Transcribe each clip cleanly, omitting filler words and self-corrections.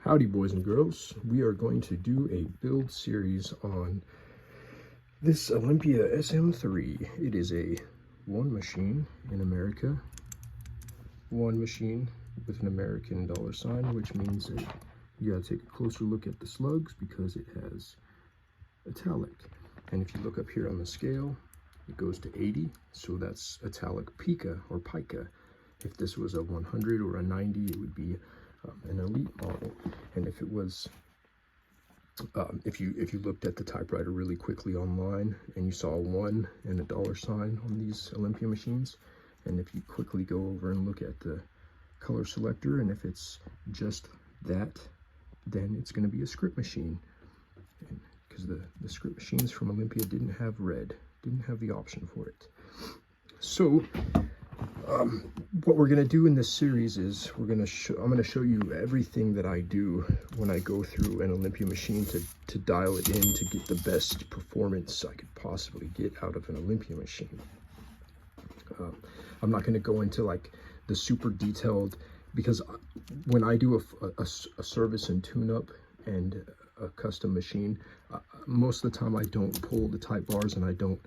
Howdy boys and girls, we are going to do a build series on this Olympia SM3. It is a one machine in America, one machine with an American dollar sign, which means that you gotta take a closer look at the slugs because it has italic. And if you look up here on the scale, it goes to 80, so that's italic pica or pica. If this was a 100 or a 90, it would be an elite model. And if it was, if you looked at the typewriter really quickly online and you saw a 1 and a dollar sign on these Olympia machines, and if you quickly go over and look at the color selector, and if it's just that, then it's going to be a script machine. Because the script machines from Olympia didn't have red, didn't have the option for it. So what we're going to do in this series is I'm going to show you everything that I do when I go through an Olympia machine to dial it in to get the best performance I could possibly get out of an Olympia machine. I'm not going to go into like the super detailed, because when I do a service and tune-up and a custom machine, most of the time I don't pull the type bars and I don't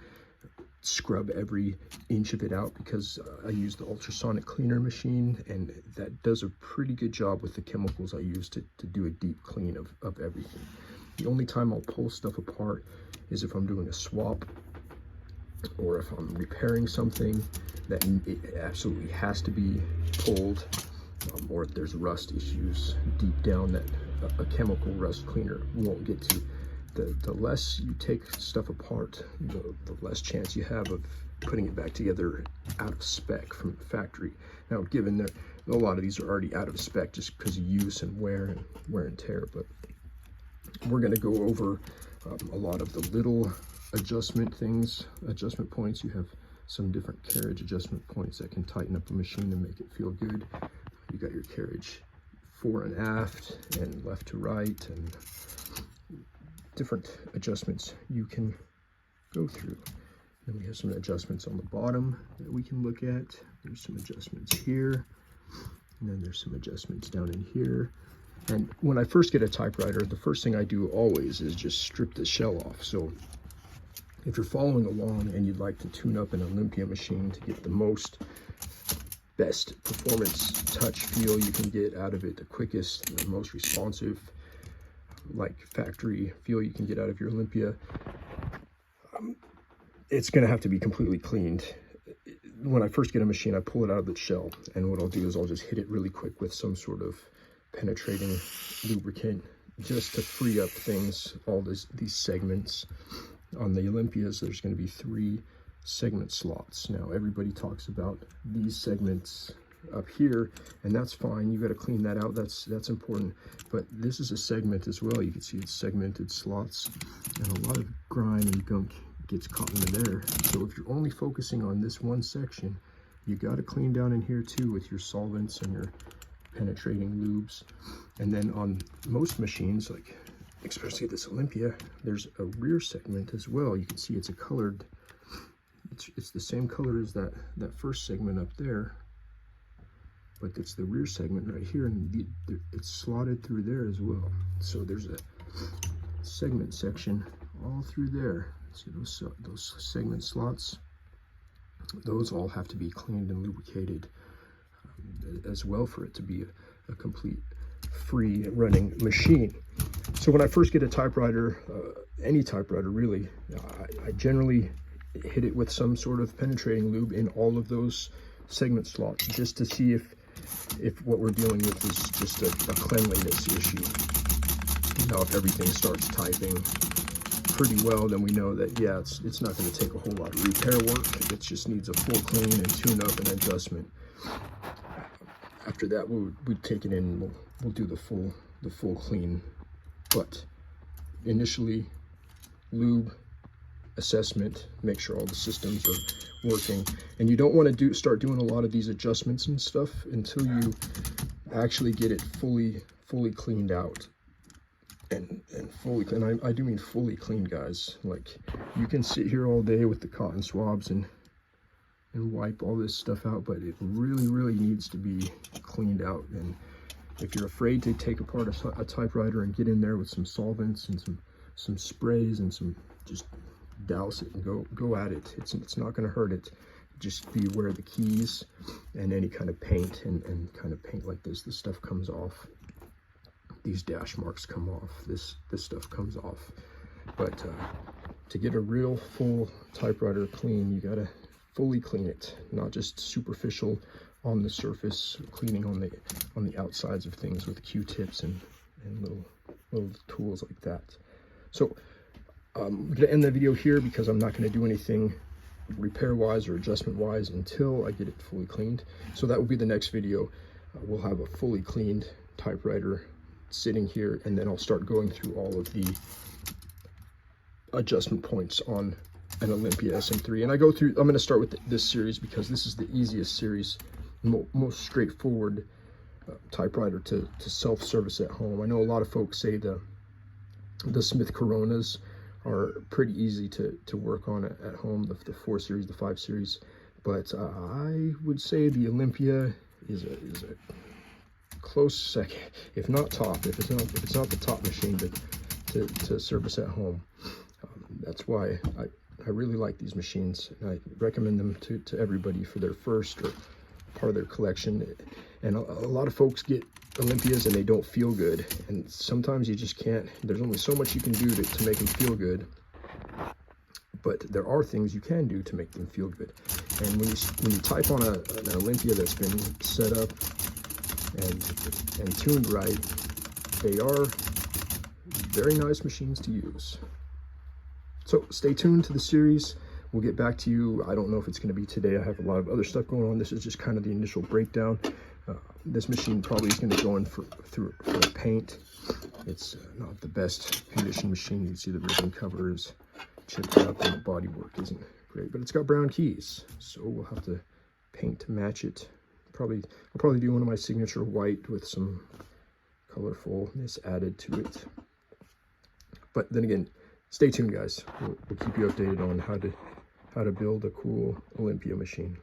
scrub every inch of it out, because I use the ultrasonic cleaner machine, and that does a pretty good job with the chemicals I use to do a deep clean of everything. The only time I'll pull stuff apart is if I'm doing a swap, or if I'm repairing something that it absolutely has to be pulled, or if there's rust issues deep down that a chemical rust cleaner won't get to. The less you take stuff apart, the less chance you have of putting it back together out of spec from the factory. Now, given that a lot of these are already out of spec just because of use and wear and tear, but we're going to go over a lot of the little adjustment points. You have some different carriage adjustment points that can tighten up a machine and make it feel good. You got your carriage fore and aft and left to right, and different adjustments you can go through. Then we have some adjustments on the bottom that we can look at. There's some adjustments here, and then there's some adjustments down in here. And when I first get a typewriter, the first thing I do always is just strip the shell off. So if you're following along and you'd like to tune up an Olympia machine to get the best performance touch feel you can get out of it, the quickest, the most responsive, like factory feel you can get out of your Olympia, it's going to have to be completely cleaned. When I first get a machine, I pull it out of the shell, and what I'll do is I'll just hit it really quick with some sort of penetrating lubricant just to free up things, all these segments. On the Olympias, there's going to be 3 segment slots. Now, everybody talks about these segments up here, and that's fine. You got to clean that out. That's important. But this is a segment as well. You can see it's segmented slots, and a lot of grime and gunk gets caught into there. So if you're only focusing on this one section, you got to clean down in here too with your solvents and your penetrating lubes. And then on most machines, like especially this Olympia, there's a rear segment as well. You can see it's a colored, it's the same color as that first segment up there, but it's the rear segment right here, and it's slotted through there as well. So there's a segment section all through there. See those segment slots? Those all have to be cleaned and lubricated as well for it to be a complete free running machine. So when I first get a typewriter, any typewriter really, I generally hit it with some sort of penetrating lube in all of those segment slots, just to see if what we're dealing with is just a cleanliness issue. Now, if everything starts typing pretty well, then we know that, yeah, it's not going to take a whole lot of repair work. It just needs a full clean and tune up and adjustment. After that, we'd take it in and we'll do the full clean. But initially, lube, assessment, make sure all the systems are working. And you don't want to start doing a lot of these adjustments and stuff until you actually get it fully cleaned out. And fully clean, I do mean fully cleaned, guys. Like, you can sit here all day with the cotton swabs and wipe all this stuff out, but it really needs to be cleaned out. And if you're afraid to take apart a typewriter and get in there with some solvents and some sprays and just douse it and go at it. It's not going to hurt it. Just be aware of the keys and any kind of paint and kind of paint like this. This stuff comes off. These dash marks come off. This stuff comes off. But to get a real full typewriter clean, you gotta fully clean it, not just superficial on the surface, cleaning on the outsides of things with Q-tips and little tools like that. So I'm gonna end the video here because I'm not gonna do anything repair-wise or adjustment-wise until I get it fully cleaned. So that will be the next video. We'll have a fully cleaned typewriter sitting here, and then I'll start going through all of the adjustment points on an Olympia SM3. And I'm going to start with this series because this is the easiest series, most straightforward typewriter to self-service at home. I know a lot of folks say the Smith Coronas are pretty easy to work on at home, the 4 series, the 5 series, but I would say the Olympia is a close second, if not top, if it's not the top machine to service at home. That's why I really like these machines, and I recommend them to everybody for their first or part of their collection. And a lot of folks get Olympias and they don't feel good, and sometimes you just can't. There's only so much you can do to make them feel good, but there are things you can do to make them feel good. And when you type on an Olympia that's been set up and tuned right, they are very nice machines to use. So stay tuned to the series. We'll get back to you. I don't know if it's going to be today. I have a lot of other stuff going on. This is just kind of the initial breakdown. This machine probably is going to go in for paint. It's not the best condition machine. You can see the ribbon cover is chipped up and the body work isn't great, but it's got brown keys, so we'll have to paint to match it. I'll probably do one of my signature white with some colorfulness added to it. But then again, stay tuned, guys. We'll keep you updated on how to build a cool Olympia machine.